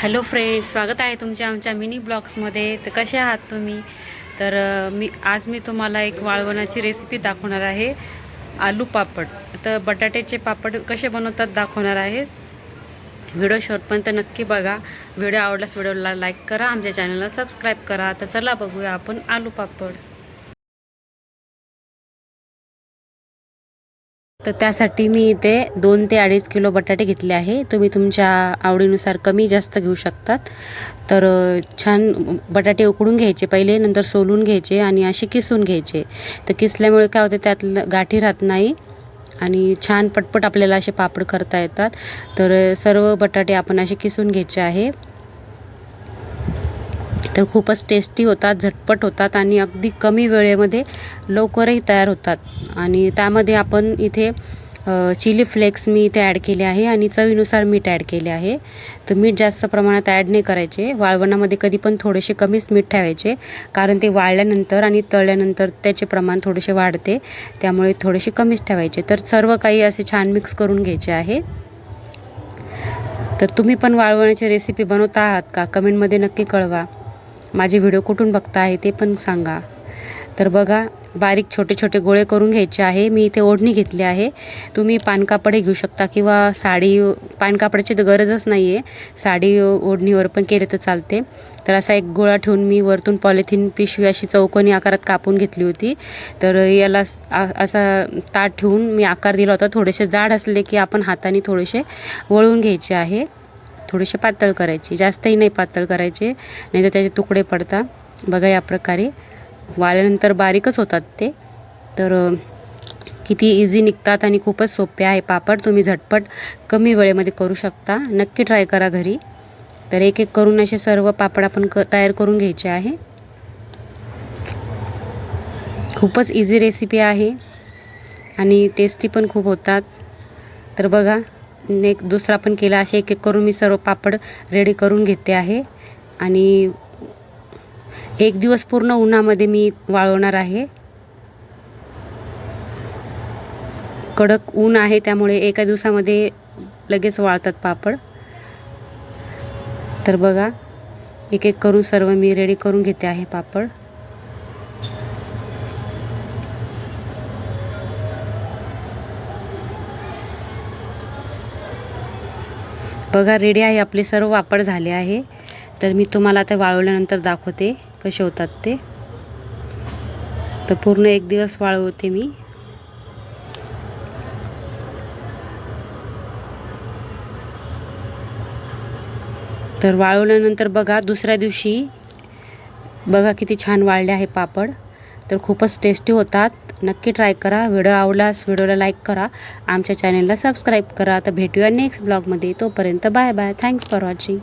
Hello friends, स्वागत आहे तुमच्या आमच्या मिनी ब्लॉग्समध्ये. तर कसे आहात तुम्ही? तर आज मी तुम्हाला एक वाळवणाची रेसिपी दाखवणार आहे, आलू पापड. तर बटाट्याचे पापड कसे बनवतात दाखवणार आहे. व्हिडिओ शेवटपर्यंत नक्की बघा. व्हिडिओ आवडल्यास व्हिडिओला लाईक करा, आमच्या चॅनलला सबस्क्राईब करा. तर चला बघूया आपण आलू पापड. तर त्यासाठी मी इथे 2 ते 2.5 किलो बटाटे घेतले आहे. तुम्ही तुमच्या आवडीनुसार कमी जास्त घेऊ शकतात. तर छान बटाटे उकडून घ्यायचे पहिले, नंतर सोलून घ्यायचे आणि असे किसून घ्यायचे. तर किसल्यामुळे काय होते, त्यातलं गाठी राहत नाही आणि छान पटपट आपल्याला असे पापड करता येतात. तर सर्व बटाटे आपण असे किसून घ्यायचे आहे. तर खूपच टेस्टी होतात, झटपट होतात आणि अगदी कमी वेळेमध्ये लवकरही तयार होतात. आणि त्यामध्ये आपण इथे चिली फ्लेक्स मी इथे ॲड केले आहे आणि चवीनुसार मीठ ॲड केले आहे. तर मीठ जास्त प्रमाणात ॲड नाही करायचे. वाळवणामध्ये कधी पण थोडेसे कमीच मीठ ठेवायचे, कारण ते वाळल्यानंतर आणि तळल्यानंतर त्याचे प्रमाण थोडेसे वाढते, त्यामुळे थोडेसे कमीच ठेवायचे. तर सर्व काही असे छान मिक्स करून घ्यायचे आहे. तर तुम्ही पण वाळवणाची रेसिपी बनवता आहात का? कमेंटमध्ये नक्की कळवा. माझे व्हिडिओ कुठून बघता आहे ते पण सांगा. तर बघा, बारीक छोटे छोटे गोळे करून घ्यायचे आहे. मी इथे ओढणी घेतली आहे. तुम्ही पानकापडही घेऊ शकता किंवा साडी. पानकापडाची तर गरजच नाही आहे, साडी ओढणीवर पण केले तर चालते. तर असा एक गोळा ठेवून मी वरतून पॉलिथिन पिशवी अशी चौकोनी आकारात कापून घेतली होती. तर याला असा ताट ठेवून मी आकार दिला होता. थोडेसे जाड असले की आपण हाताने थोडेसे वळून घ्यायचे आहे. थोडेसे पातळ करायचे, जास्तही नाही पातळ करायचे, नाही तर त्याचे तुकडे पडतात. बघा, या प्रकारे वाळल्यानंतर बारीकच होतात ते. तर किती इझी निघतात आणि खूपच सोपे आहे पापड. तुम्ही झटपट कमी वेळेमध्ये करू शकता. नक्की ट्राय करा घरी. तर एक एक करून असे सर्व पापड आपण तयार करून घ्यायचे आहे. खूपच इझी रेसिपी आहे आणि टेस्टी पण खूप होतात. तर बघा, एक दुसरा पण केला. असे एक एक करून मी सर्व पापड रेडी करून घेते आहे. आणि एक दिवस पूर्ण उन्हामध्ये मी वाळवणार आहे. कडक ऊन आहे, त्यामुळे एका दिवसामध्ये लगेच वाळतात पापड. तर बघा, एक एक करून सर्व मी रेडी करून घेते आहे पापड. बघा, रेडी आहे, आपले सर्व पापड झाले आहे. तर मी तुम्हाला आता वाळवल्यानंतर दाखवते कसे होतात ते. तर पूर्ण एक दिवस वाळवते मी. तर वाळवल्यानंतर बघा, दुसऱ्या दिवशी बघा किती छान वाळले आहे पापड. तर खूपच टेस्टी होतात. नक्की ट्राय करा. व्हिडिओ आवडल्यास व्हिडिओला लाईक करा, आमच्या चॅनलला सबस्क्राईब करा. तर भेटूया नेक्स्ट ब्लॉगमध्ये. तोपर्यंत bye bye. Thanks for watching.